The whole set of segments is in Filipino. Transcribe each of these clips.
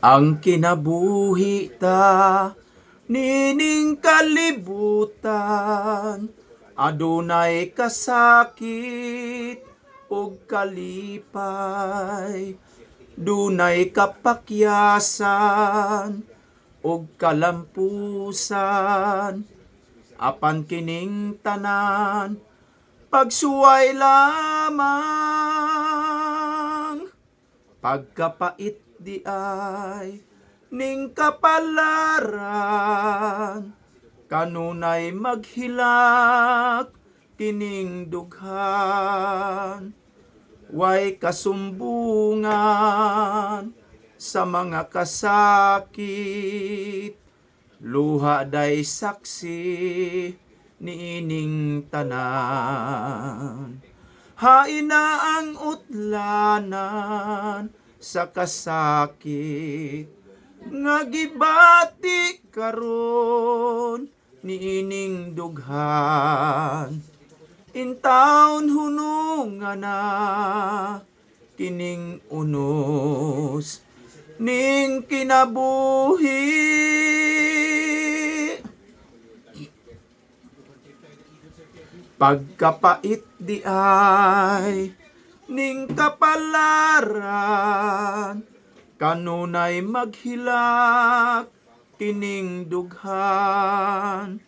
Ang kinabuhi ta nining kalibutan, adunay kasakit ug kalipay, dunay kapakyasan ug kalampusan, apan kining tanan pagsuway lamang. Pagkapait di ay ning kapalaran, kanunay maghilak kining dughan. Way kasumbungan sa mga kasakit, luha day saksi niining tanan. Hain na ang utlanan sa kasakit, nga gibati karon niining dughan. Intaon hunungan na kining unos ning kinabuhi. Pagkapait di ay ning kapalaran, kanunay maghilak kining dughan.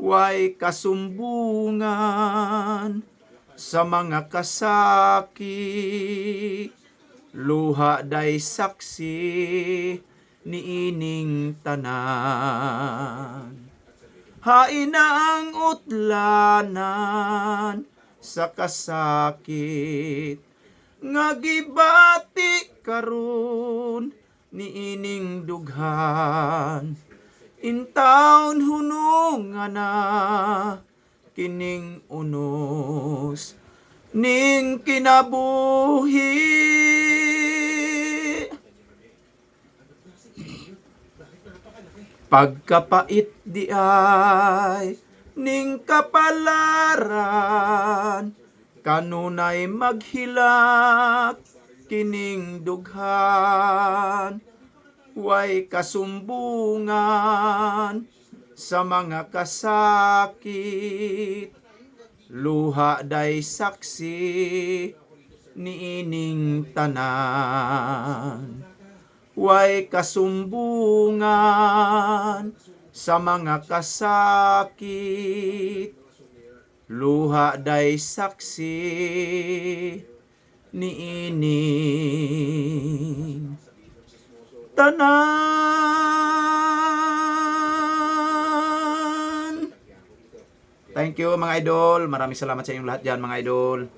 Way kasumbungan sa mga kasakit, luha day saksi niining tanan. Hain na ang utlanan sa kasakit, nga gibati karon niining dughan. Intaon hunungan na kining unos ning kinabuhi. Pagkapait di ay ning kapalaran, kanunay maghilak kining dughan. Way kasumbungan sa mga kasakit, luha day saksi niining tanan. Way kasumbungan sa mga kasakit, luha day saksi niining tanan. Thank you mga idol. Maraming salamat sa inyong lahat dyan mga idol.